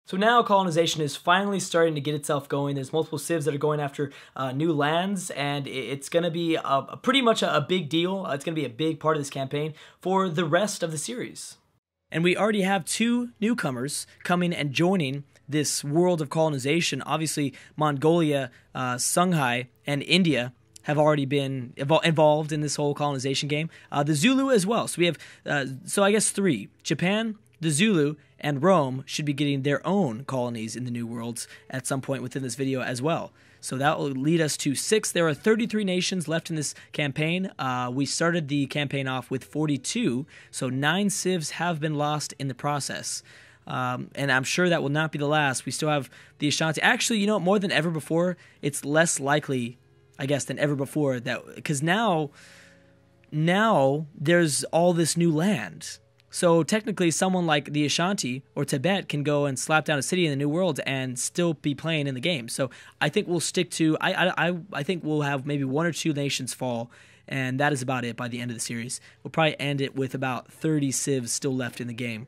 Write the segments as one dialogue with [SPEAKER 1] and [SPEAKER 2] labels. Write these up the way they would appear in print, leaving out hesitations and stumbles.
[SPEAKER 1] So now colonization is finally starting to get itself going. There's multiple civs that are going after new lands, and it's going to be pretty much a big deal. It's going to be a big part of this campaign for the rest of the series. And we already have two newcomers coming and joining this world of colonization. Obviously, Mongolia, Songhai, and India have already been involved in this whole colonization game. The Zulu as well. So we have, so I guess three. Japan, the Zulu, and Rome should be getting their own colonies in the New Worlds at some point within this video as well. So that will lead us to 6. There are 33 nations left in this campaign. We started the campaign off with 42, so 9 civs have been lost in the process. And I'm sure that will not be the last. We still have the Ashanti. Actually, you know, more than ever before, it's less likely, I guess, than ever before, that because now there's all this new land. So technically, someone like the Ashanti or Tibet can go and slap down a city in the New World and still be playing in the game. So I think we'll stick to. I think we'll have maybe 1 or 2 nations fall, and that is about it by the end of the series. We'll probably end it with about 30 civs still left in the game.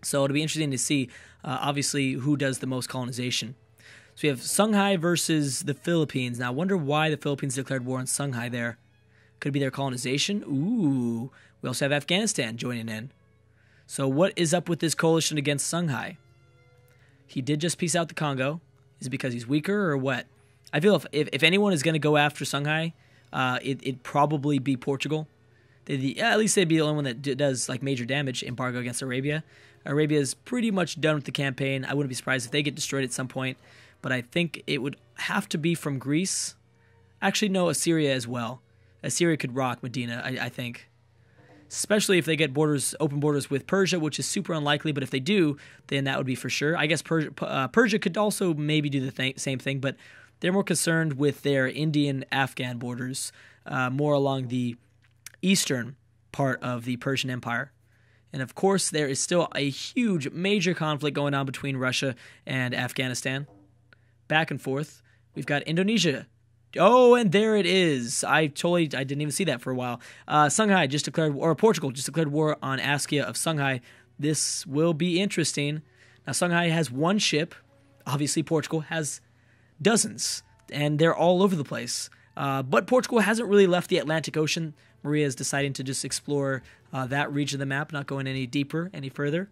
[SPEAKER 1] So it'll be interesting to see, obviously, who does the most colonization. So we have Songhai versus the Philippines. Now I wonder why the Philippines declared war on Songhai there. Could it be their colonization? Ooh. We also have Afghanistan joining in. So what is up with this coalition against Songhai? He did just peace out the Congo. Is it because he's weaker or what? I feel if anyone is going to go after Songhai, it'd probably be Portugal. At least they'd be the only one that does like major damage, embargo against Arabia. Arabia is pretty much done with the campaign. I wouldn't be surprised if they get destroyed at some point. But I think it would have to be from Greece. Actually, no, Assyria as well. Assyria could rock Medina, I think. Especially if they get open borders with Persia, which is super unlikely. But if they do, then that would be for sure. I guess Persia could also maybe do the same thing, but they're more concerned with their Indian-Afghan borders, more along the eastern part of the Persian Empire. And of course, there is still a huge, major conflict going on between Russia and Afghanistan. Back and forth. We've got Indonesia. Oh, and there it is. I didn't even see that for a while. Songhai just declared, or Portugal just declared war on Askia of Songhai. This will be interesting. Now, Songhai has 1 ship. Obviously, Portugal has dozens, and they're all over the place. But Portugal hasn't really left the Atlantic Ocean. Maria is deciding to just explore that region of the map, not going any deeper, any further.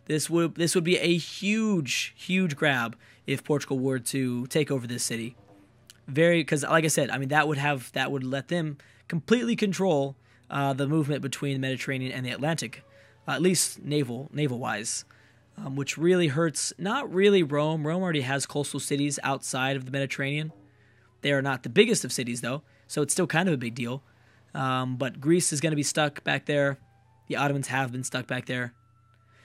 [SPEAKER 1] This would be a huge, huge grab if Portugal were to take over this city. Because like I said, I mean that would let them completely control the movement between the Mediterranean and the Atlantic, at least naval wise, which really hurts. Not really Rome. Rome already has coastal cities outside of the Mediterranean. They are not the biggest of cities though, so it's still kind of a big deal. But Greece is going to be stuck back there. The Ottomans have been stuck back there.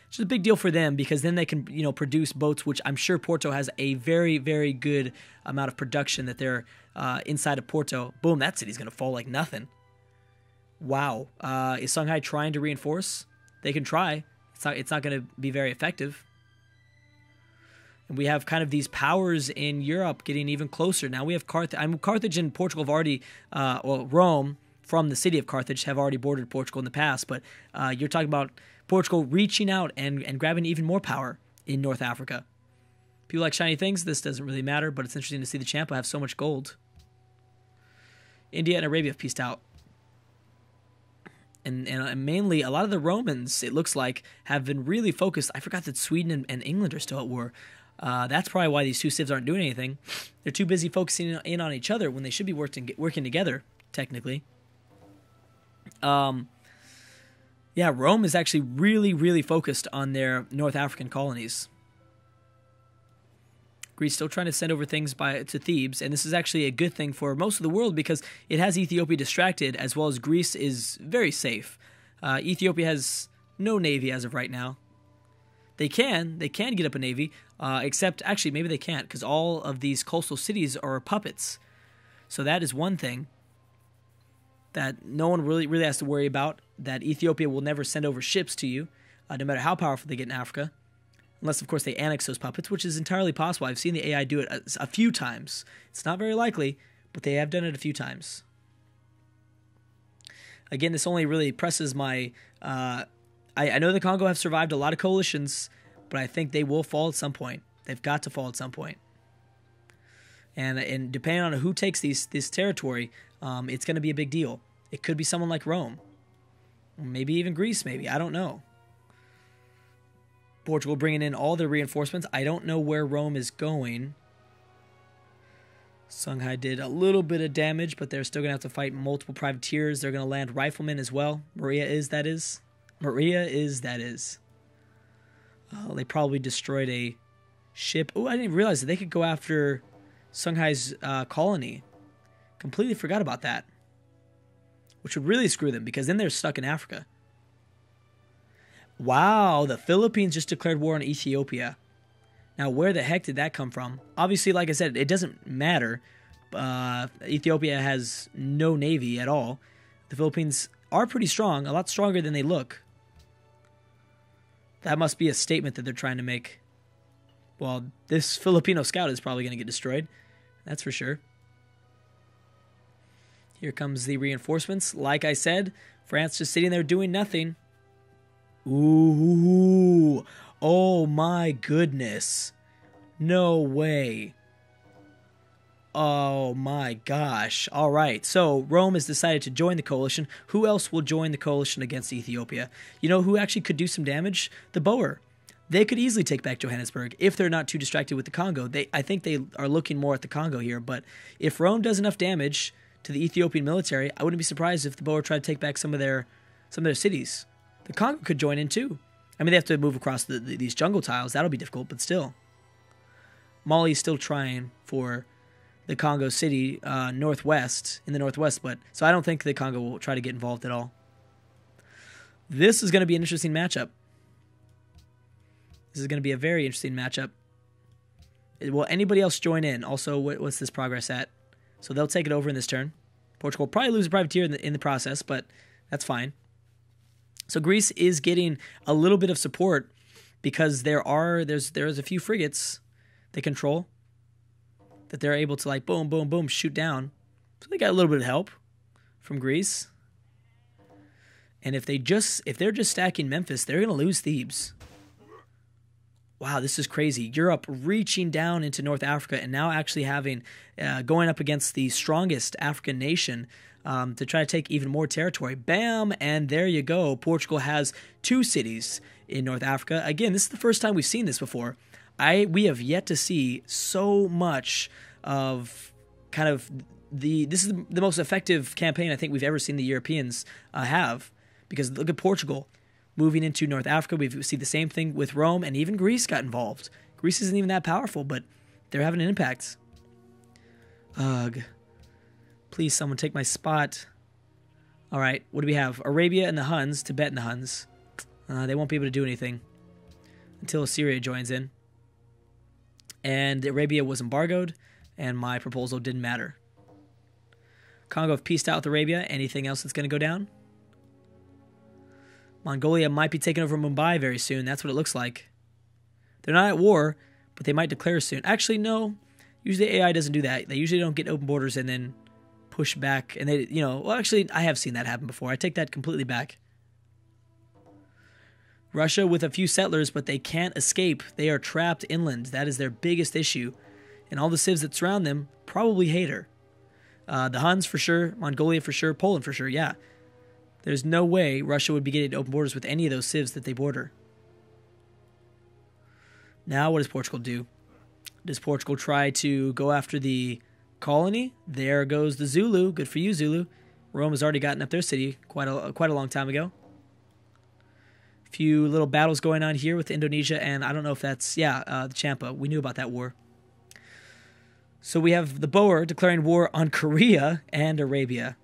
[SPEAKER 1] It's just a big deal for them because then they can, produce boats, which I'm sure Porto has a very, very good amount of production that they're inside of Porto. Boom, that city's going to fall like nothing. Wow. Is Songhai trying to reinforce? They can try. It's not going to be very effective. And we have kind of these powers in Europe getting even closer. Now we have Carthage. Carthage and Portugal have already, Rome from the city of Carthage have already bordered Portugal in the past. But you're talking about Portugal reaching out and grabbing even more power in North Africa. People like shiny things. This doesn't really matter, but it's interesting to see the Champa have so much gold. India and Arabia have peaced out. And mainly, a lot of the Romans, it looks like, have been really focused. I forgot that Sweden and England are still at war. That's probably why these two civs aren't doing anything. They're too busy focusing in on each other when they should be working together, technically. Yeah, Rome is actually really, really focused on their North African colonies. Greece still trying to send over things to Thebes, and this is actually a good thing for most of the world because it has Ethiopia distracted, as well as Greece is very safe. Ethiopia has no navy as of right now. They can get up a navy, except actually maybe they can't because all of these coastal cities are puppets. So that is one thing that no one really has to worry about, that Ethiopia will never send over ships to you, no matter how powerful they get in Africa. Unless, of course, they annex those puppets, which is entirely possible. I've seen the AI do it a few times. It's not very likely, but they have done it a few times. Again, this only really presses my... I know the Congo have survived a lot of coalitions, but I think they will fall at some point. They've got to fall at some point. And depending on who takes this territory, it's going to be a big deal. It could be someone like Rome. Maybe even Greece, maybe. I don't know. Portugal bringing in all their reinforcements. I don't know where Rome is going. Songhai did a little bit of damage, but they're still going to have to fight multiple privateers. They're going to land riflemen as well. Maria is, that is. They probably destroyed a ship. Oh, I didn't realize that they could go after Songhai's colony. Completely forgot about that. Which would really screw them, because then they're stuck in Africa. Wow, the Philippines just declared war on Ethiopia. Now, where the heck did that come from? Obviously, like I said, it doesn't matter. Ethiopia has no navy at all. The Philippines are pretty strong, a lot stronger than they look. That must be a statement that they're trying to make. Well, this Filipino scout is probably going to get destroyed. That's for sure. Here comes the reinforcements. Like I said, France just sitting there doing nothing. Ooh. Oh my goodness. No way. Oh my gosh. All right. So Rome has decided to join the coalition. Who else will join the coalition against Ethiopia? You know who actually could do some damage? The Boer. They could easily take back Johannesburg if they're not too distracted with the Congo. I think they are looking more at the Congo here. But if Rome does enough damage to the Ethiopian military, I wouldn't be surprised if the Boer tried to take back some of their cities. The Congo could join in too. I mean, they have to move across these jungle tiles. That'll be difficult, but still. Mali's still trying for the Congo city in the northwest, but so I don't think the Congo will try to get involved at all. This is going to be an interesting matchup. This is going to be a very interesting matchup. Will anybody else join in? Also, what's this progress at? So they'll take it over in this turn. Portugal will probably lose a privateer in the process, but that's fine. So Greece is getting a little bit of support because there's a few frigates they control that they're able to like boom, boom, boom, shoot down. So they got a little bit of help from Greece. And if they're just stacking Memphis, they're going to lose Thebes. Wow, this is crazy. Europe reaching down into North Africa and now actually having going up against the strongest African nation to try to take even more territory. Bam! And there you go. Portugal has 2 cities in North Africa. Again, this is the first time we've seen this before. We have yet to see so much of kind of this is the most effective campaign I think we've ever seen the Europeans have. Because look at Portugal moving into North Africa. We see the same thing with Rome, and even Greece got involved. Greece isn't even that powerful, but they're having an impact. Ugh. Please, someone take my spot. All right, what do we have? Arabia and the Huns, Tibet and the Huns. They won't be able to do anything until Assyria joins in. And Arabia was embargoed, and my proposal didn't matter. Congo have peaced out with Arabia. Anything else that's going to go down? Mongolia might be taking over Mumbai very soon. That's what it looks like. They're not at war, but they might declare soon. Actually, no. Usually AI doesn't do that. They usually don't get open borders and then push back. And they, well, actually, I have seen that happen before. I take that completely back. Russia with a few settlers, but they can't escape. They are trapped inland. That is their biggest issue. And all the civs that surround them probably hate her. The Huns for sure, Mongolia for sure, Poland for sure, yeah. There's no way Russia would be getting open borders with any of those civs that they border. Now what does Portugal do? Does Portugal try to go after the colony? There goes the Zulu. Good for you, Zulu. Rome has already gotten up their city quite a long time ago. Few little battles going on here with Indonesia, and I don't know if that's, the Champa. We knew about that war. So we have the Boer declaring war on Korea and Arabia.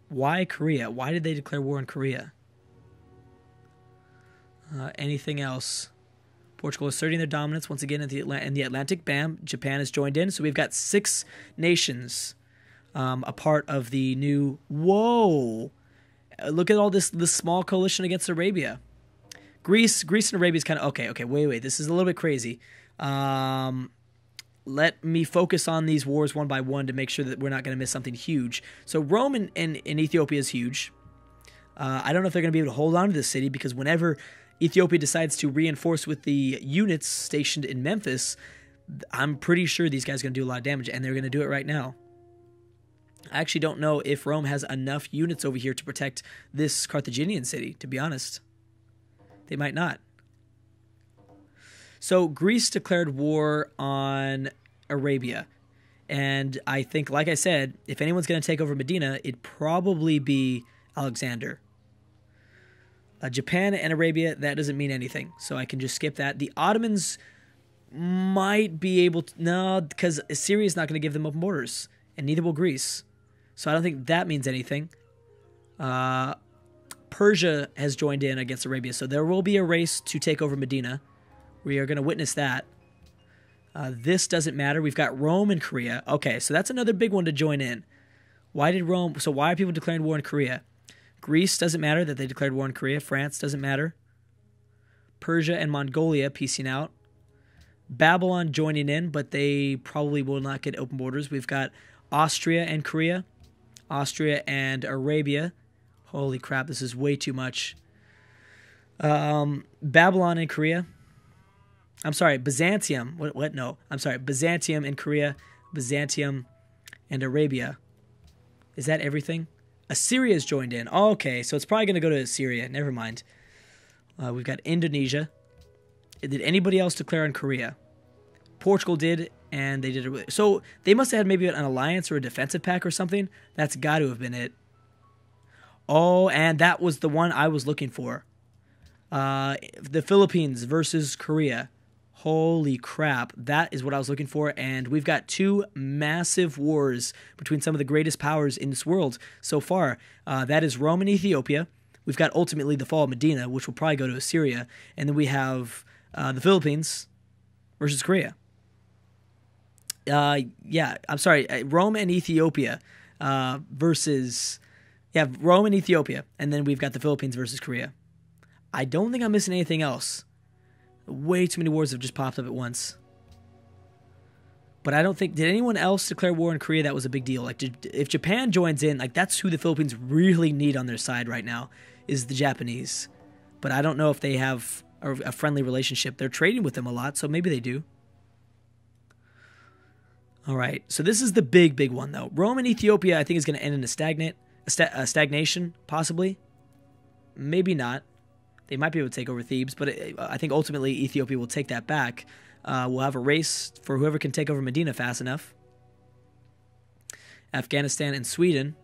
[SPEAKER 1] Why Korea? Why did they declare war on Korea? Anything else? Portugal asserting their dominance once again in the Atlantic. Bam, Japan has joined in. So we've got 6 nations a part of the new... Whoa! Look at all this small coalition against Arabia. Greece and Arabia is kind of... Okay, wait. This is a little bit crazy. Let me focus on these wars one by one to make sure that we're not going to miss something huge. So Rome and Ethiopia is huge. I don't know if they're going to be able to hold on to this city because whenever Ethiopia decides to reinforce with the units stationed in Memphis, I'm pretty sure these guys are going to do a lot of damage, and they're going to do it right now. I actually don't know if Rome has enough units over here to protect this Carthaginian city, to be honest. They might not. So Greece declared war on Arabia. And I think, like I said, if anyone's going to take over Medina, it'd probably be Alexander. Japan and Arabia, that doesn't mean anything. So I can just skip that. The Ottomans might be able to... No, because Syria's not going to give them open borders. And neither will Greece. So I don't think that means anything. Persia has joined in against Arabia. So there will be a race to take over Medina. We are going to witness that. This doesn't matter. We've got Rome and Korea. Okay, so that's another big one to join in. Why did Rome... So why are people declaring war in Korea? Greece doesn't matter that they declared war in Korea. France doesn't matter. Persia and Mongolia piecing out. Babylon joining in, but they probably will not get open borders. We've got Austria and Korea. Austria and Arabia. Holy crap, this is way too much. Babylon and Korea. I'm sorry, Byzantium. What? No, I'm sorry. Byzantium and Korea. Byzantium and Arabia. Is that everything? Assyria's joined in. Oh, okay, so it's probably going to go to Assyria. Never mind. We've got Indonesia. Did anybody else declare on Korea? Portugal did, and they did it. So they must have had maybe an alliance or a defensive pact or something. That's got to have been it. Oh, and that was the one I was looking for. The Philippines versus Korea. Holy crap. That is what I was looking for. And we've got two massive wars between some of the greatest powers in this world so far. That is Rome and Ethiopia. We've got ultimately the fall of Medina, which will probably go to Assyria. And then we have the Philippines versus Korea. Yeah, I'm sorry. Rome and Ethiopia versus... Yeah, Rome and Ethiopia. And then we've got the Philippines versus Korea. I don't think I'm missing anything else. Way too many wars have just popped up at once. But I don't think... Did anyone else declare war in Korea? That was a big deal. Like, if Japan joins in, like, that's who the Philippines really need on their side right now, is the Japanese. But I don't know if they have a friendly relationship. They're trading with them a lot, so maybe they do. All right, so this is the big one, though. Rome and Ethiopia, I think, is going to end in a stagnation, possibly. Maybe not. They might be able to take over Thebes, but I think ultimately Ethiopia will take that back. We'll have a race for whoever can take over Medina fast enough. Afghanistan and Sweden.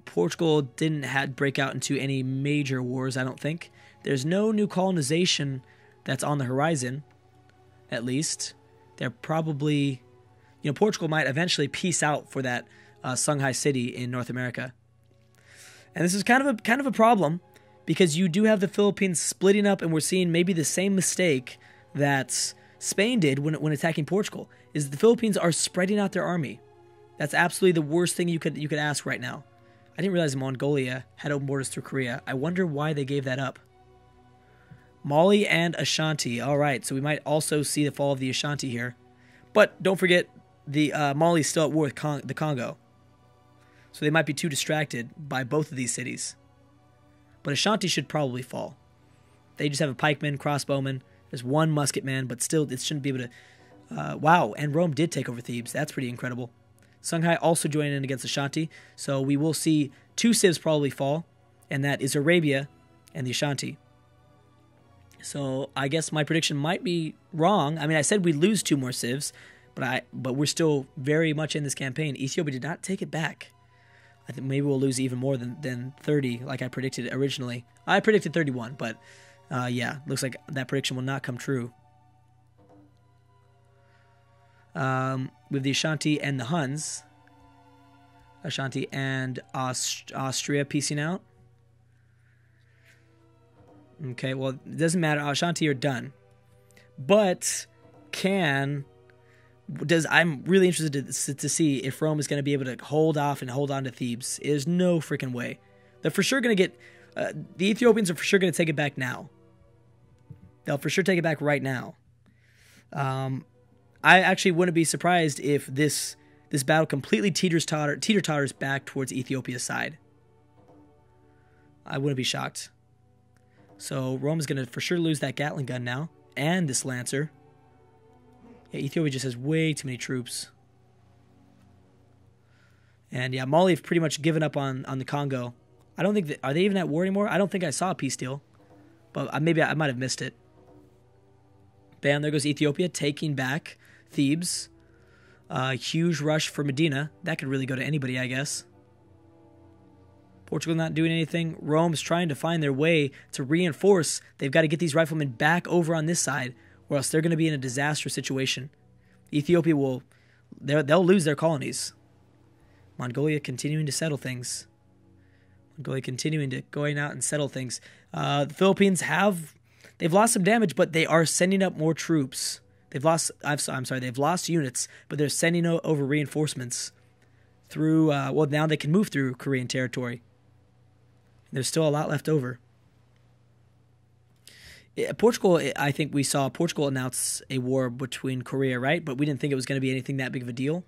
[SPEAKER 1] Portugal didn't break out into any major wars, I don't think. There's no new colonization that's on the horizon, at least. They're probably... You know, Portugal might eventually peace out for that Shanghai city in North America. And this is kind of a problem, because you do have the Philippines splitting up, and we're seeing maybe the same mistake that Spain did when attacking Portugal, is the Philippines are spreading out their army. That's absolutely the worst thing you could ask right now. I didn't realize Mongolia had open borders through Korea. I wonder why they gave that up. Mali and Ashanti. All right, so we might also see the fall of the Ashanti here. But don't forget, the Mali's still at war with the Congo. So they might be too distracted by both of these cities. But Ashanti should probably fall. They just have a pikeman, crossbowman. There's one musketman, but still it shouldn't be able to... wow, and Rome did take over Thebes. That's pretty incredible. Shanghai also joined in against Ashanti. So we will see two civs probably fall. And that is Arabia and the Ashanti. So I guess my prediction might be wrong. I mean, I said we'd lose two more civs. But we're still very much in this campaign. Ethiopia did not take it back. I think maybe we'll lose even more than 30, like I predicted originally. I predicted 31, but yeah, looks like that prediction will not come true. With the Ashanti and the Huns. Ashanti and Austria piecing out. Okay, well, it doesn't matter. Ashanti are done. But I'm really interested to see if Rome is going to be able to hold off and hold on to Thebes. There's no freaking way. They're for sure going to get... the Ethiopians are for sure going to take it back now. They'll for sure take it back right now. I actually wouldn't be surprised if this battle completely teeter-totters back towards Ethiopia's side. I wouldn't be shocked. So Rome's going to for sure lose that Gatling gun now. And this Lancer. Yeah, Ethiopia just has way too many troops. And yeah, Mali have pretty much given up on the Congo. I don't think are they even at war anymore? I don't think I saw a peace deal. But maybe I might have missed it. Bam, there goes Ethiopia taking back Thebes. Huge rush for Medina. That could really go to anybody, I guess. Portugal not doing anything. Rome's trying to find their way to reinforce. They've got to get these riflemen back over on this side, or else they're going to be in a disastrous situation. Ethiopia they'll lose their colonies. Mongolia continuing to settle things. Mongolia continuing to going out and settle things. The Philippines they've lost some damage, but they are sending up more troops. They've lost units, but they're sending over reinforcements through, now they can move through Korean territory. There's still a lot left over. Portugal, I think we saw Portugal announce a war between Korea, right? But we didn't think it was going to be anything that big of a deal.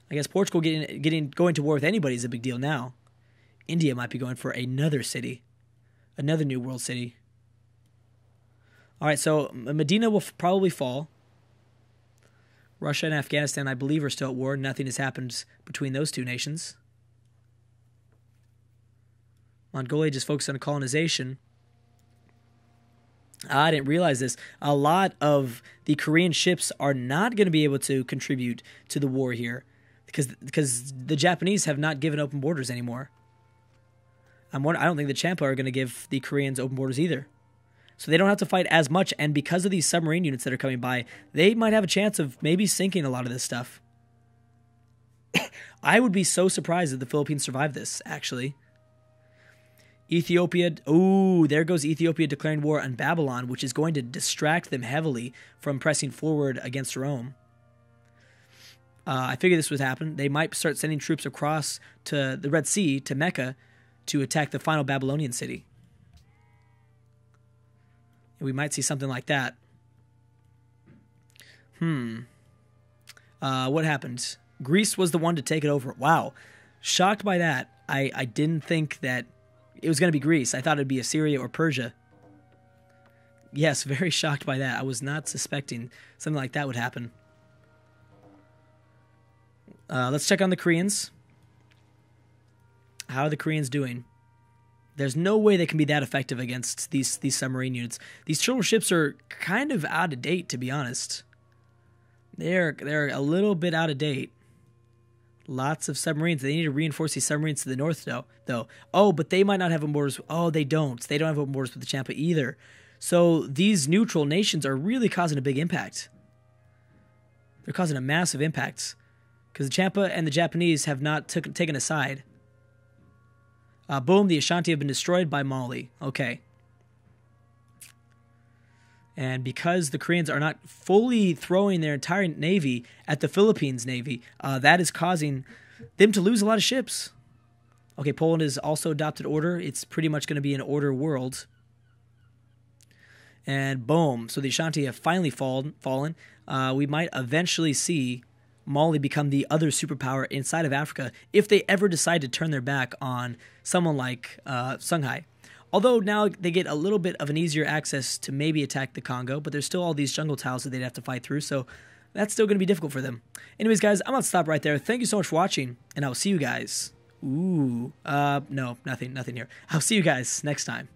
[SPEAKER 1] I guess Portugal going to war with anybody is a big deal now. India might be going for another city, another new world city. All right, so Medina will probably fall. Russia and Afghanistan, I believe, are still at war. Nothing has happened between those two nations. Mongolia just focused on colonization. I didn't realize this. A lot of the Korean ships are not going to be able to contribute to the war here because the Japanese have not given open borders anymore. I don't think the Champa are going to give the Koreans open borders either. So they don't have to fight as much, and because of these submarine units that are coming by, they might have a chance of maybe sinking a lot of this stuff. I would be so surprised if the Philippines survive this, actually. Ethiopia, there goes Ethiopia declaring war on Babylon, which is going to distract them heavily from pressing forward against Rome. I figured this would happen. They might start sending troops across to the Red Sea, to Mecca, to attack the final Babylonian city. We might see something like that. What happened? Greece was the one to take it over. Wow. Shocked by that. I didn't think that it was going to be Greece. I thought it'd be Assyria or Persia. Yes, very shocked by that. I was not suspecting something like that would happen. Let's check on the Koreans. How are the Koreans doing? There's no way they can be that effective against these submarine units. These chiller ships are kind of out of date, to be honest. They're a little bit out of date. Lots of submarines. They need to reinforce these submarines to the north, though. Oh, but they might not have open borders. Oh, they don't. They don't have open borders with the Champa either. So these neutral nations are really causing a big impact. They're causing a massive impact because the Champa and the Japanese have not taken a side. Boom, the Ashanti have been destroyed by Mali. Okay. And because the Koreans are not fully throwing their entire navy at the Philippines Navy, that is causing them to lose a lot of ships. Okay, Poland has also adopted order. It's pretty much going to be an order world. And boom, so the Ashanti have finally fallen. We might eventually see Mali become the other superpower inside of Africa if they ever decide to turn their back on someone like Songhai. Although now they get a little bit of an easier access to maybe attack the Congo, but there's still all these jungle tiles that they'd have to fight through, so that's still going to be difficult for them. Anyways, guys, I'm going to stop right there. Thank you so much for watching, and I'll see you guys. No, nothing here. I'll see you guys next time.